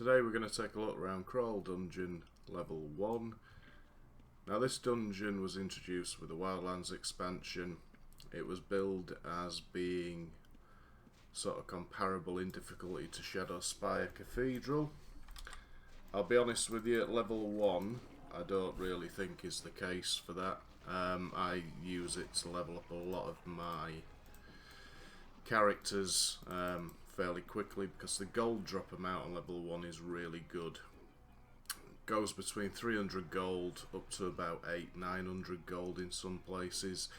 Today we're going to take a look around Kraul Dungeon Level 1. Now this dungeon was introduced with the UO Outlands expansion. It was billed as being sort of comparable in difficulty to Shadow Spire Cathedral. I'll be honest with you, at level 1 I don't really think is the case for that. I use it to level up a lot of my characters fairly quickly because the gold drop amount on level 1 is really good. Goes between 300 gold up to about 800-900 gold in some places.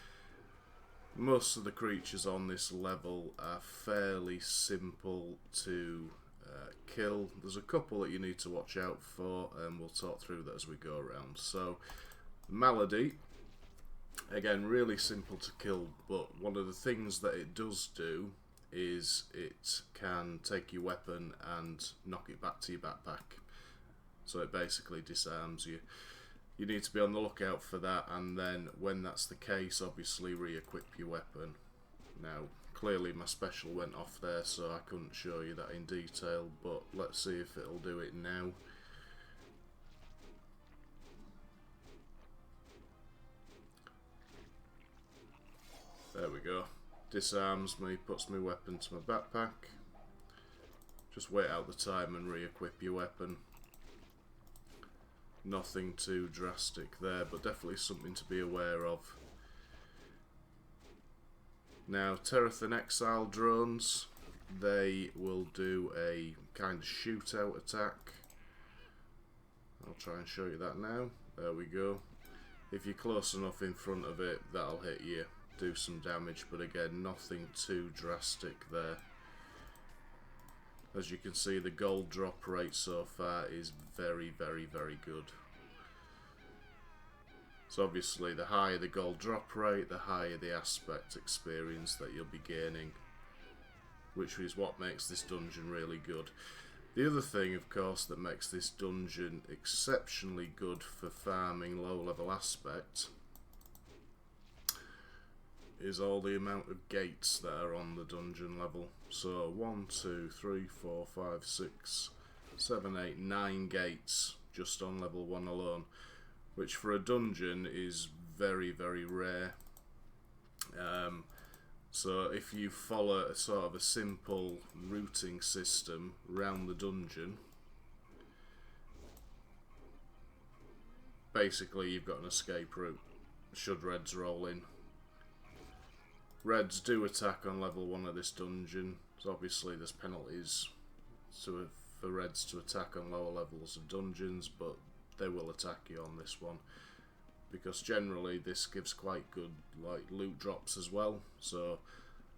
Most of the creatures on this level are fairly simple to kill. There's a couple that you need to watch out for, and we'll talk through that as we go around. So, Malady, again, really simple to kill, but one of the things that it does do is it can take your weapon and knock it back to your backpack. So it basically disarms you. You need to be on the lookout for that, and then when that's the case, obviously re-equip your weapon. Now, clearly my special went off there, so I couldn't show you that in detail, but let's see if it'll do it now. There we go. Disarms me, puts my weapon to my backpack. Just wait out the time and re-equip your weapon. Nothing too drastic there, but definitely something to be aware of. Now, Terathan Exile drones, they will do a kind of shootout attack. I'll try and show you that now. There we go. If you're close enough in front of it, that'll hit you. Do some damage, but again, nothing too drastic there. As you can see, the gold drop rate so far is very, very, very good. So obviously, the higher the gold drop rate, the higher the aspect experience that you'll be gaining, which is what makes this dungeon really good. The other thing, of course, that makes this dungeon exceptionally good for farming low-level aspect is all the amount of gates that are on the dungeon level. So 1, 2, 3, 4, 5, 6, 7, 8, 9 gates just on level 1 alone, which for a dungeon is very, very rare. So if you follow a sort of a simple routing system around the dungeon, basically you've got an escape route should reds roll in. Reds do attack on level 1 of this dungeon, so obviously there's penalties for reds to attack on lower levels of dungeons, but they will attack you on this one, because generally this gives quite good loot drops as well. So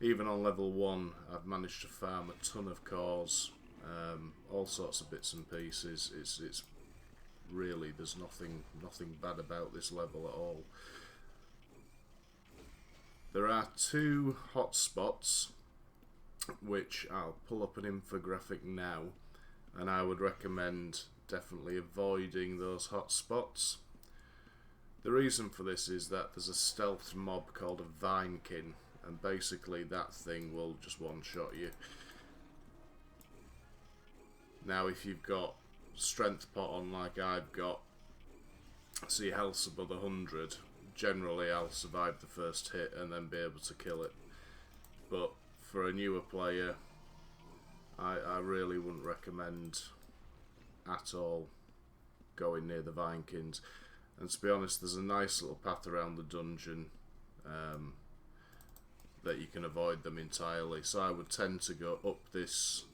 even on level 1 I've managed to farm a ton of cores, all sorts of bits and pieces. It's really, there's nothing bad about this level at all. There are 2 hotspots, which I'll pull up an infographic now, and I would recommend definitely avoiding those hotspots. The reason for this is that there's a stealth mob called a Vinekin, and basically that thing will just one-shot you. Now if you've got strength pot on like I've got, so your health's above 100, generally I'll survive the first hit and then be able to kill it. But for a newer player, I really wouldn't recommend at all going near the Vinekins. And to be honest, there's a nice little path around the dungeon that you can avoid them entirely. So I would tend to go up this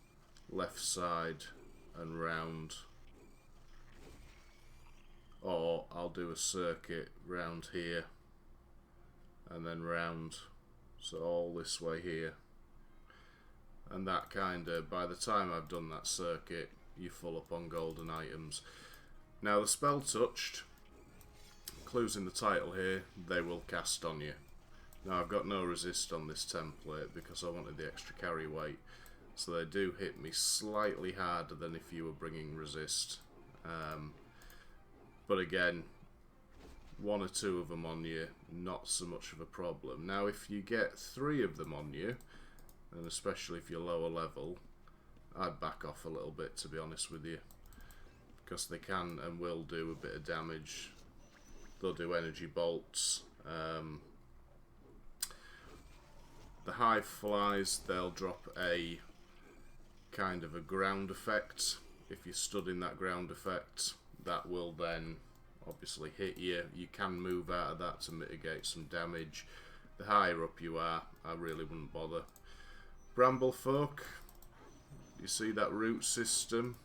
left side and round, or I'll do a circuit round here and then round, so all this way here, and that kind of, by the time I've done that circuit, you're full up on golden items. Now the spell touched, clues in the title here, they will cast on you. Now I've got no resist on this template because I wanted the extra carry weight, so they do hit me slightly harder than if you were bringing resist. But again, 1 or 2 of them on you, not so much of a problem. Now if you get 3 of them on you, and especially if you're lower level, I'd back off a little bit, to be honest with you, because they can and will do a bit of damage. They'll do energy bolts. The hive flies, they'll drop a kind of a ground effect. If you stood in that ground effect, that will then obviously hit you. You can move out of that to mitigate some damage. The higher up you are, I really wouldn't bother. Bramblefolk, you see that root system?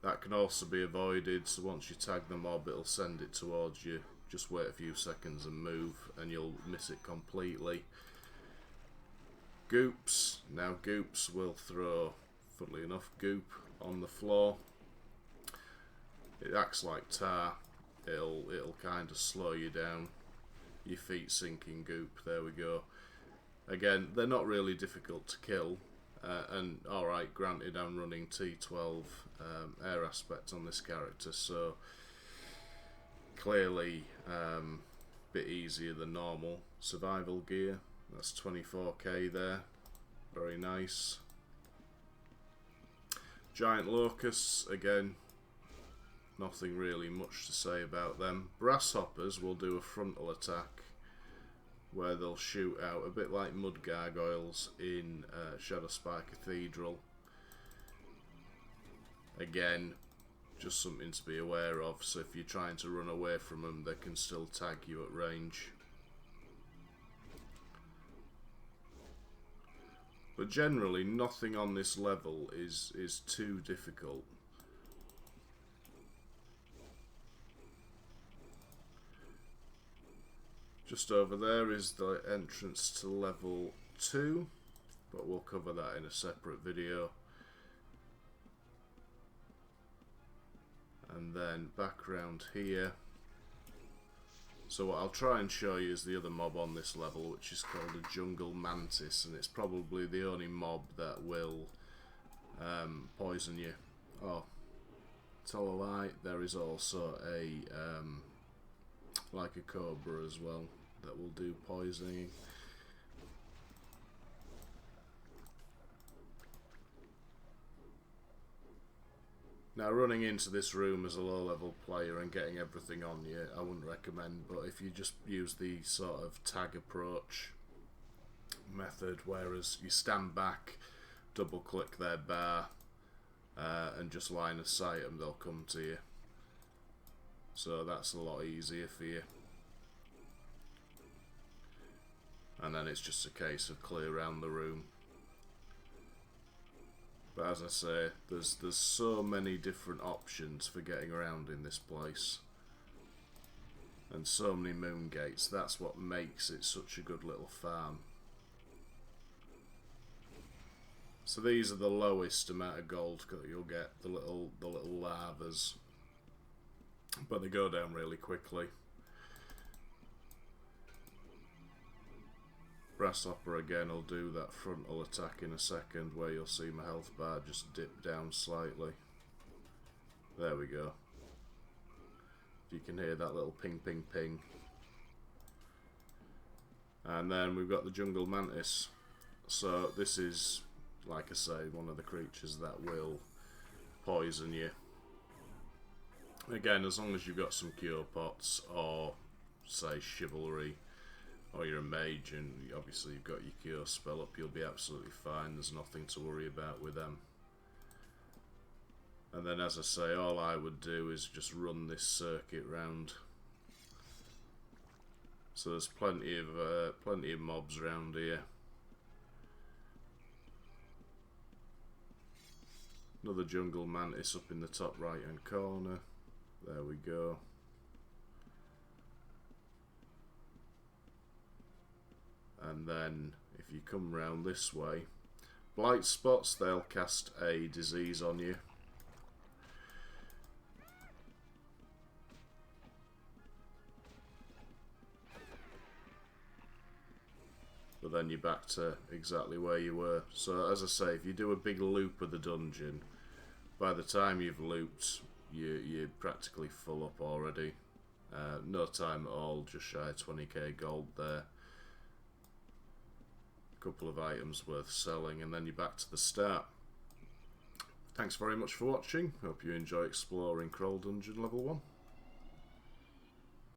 That can also be avoided, so once you tag the mob, it'll send it towards you. Just wait a few seconds and move, and you'll miss it completely. Goops. Now goops will throw, funnily enough, goop on the floor. It acts like tar. It'll kind of slow you down. Your feet sink in goop. There we go. Again, they're not really difficult to kill. And alright, granted, I'm running T12 air aspect on this character, so clearly a bit easier than normal. Survival gear, that's 24k there, very nice. Giant locusts, again, nothing really much to say about them. Grasshoppers will do a frontal attack where they'll shoot out a bit like mud gargoyles in Shadowspire Cathedral. Again, just something to be aware of, so if you're trying to run away from them, they can still tag you at range. But generally, nothing on this level is too difficult. Just over there is the entrance to level 2, but we'll cover that in a separate video. And then back around here. So what I'll try and show you is the other mob on this level, which is called a jungle mantis, and it's probably the only mob that will poison you. Oh, tell a lie, there is also a like a cobra as well that will do poisoning. Now, running into this room as a low-level player and getting everything on you, I wouldn't recommend, but if you just use the sort of tag approach method, whereas you stand back, double-click their bar, and just line of sight them, they'll come to you. So that's a lot easier for you. And then it's just a case of clear around the room. But as I say, there's so many different options for getting around in this place. And so many moon gates, that's what makes it such a good little farm. So these are the lowest amount of gold that you'll get, the little larvas. But they go down really quickly. Grasshopper again will do that frontal attack in a second, where you'll see my health bar just dip down slightly. There we go. If you can hear that little ping ping ping. And then we've got the jungle mantis. So this is, like I say, one of the creatures that will poison you. Again, as long as you've got some cure pots, or say chivalry, or you're a mage and obviously you've got your cure spell up, you'll be absolutely fine. There's nothing to worry about with them. And then, as I say, all I would do is just run this circuit round. So there's plenty of mobs around here. Another jungle mantis up in the top right hand corner. There we go. And then if you come round this way, blight spots, they'll cast a disease on you. But then you're back to exactly where you were. So as I say, if you do a big loop of the dungeon, by the time you've looped, you're practically full up already. No time at all, just shy of 20k gold there. Couple of items worth selling, and then you're back to the start. Thanks very much for watching. Hope you enjoy exploring Kraul Dungeon Level 1.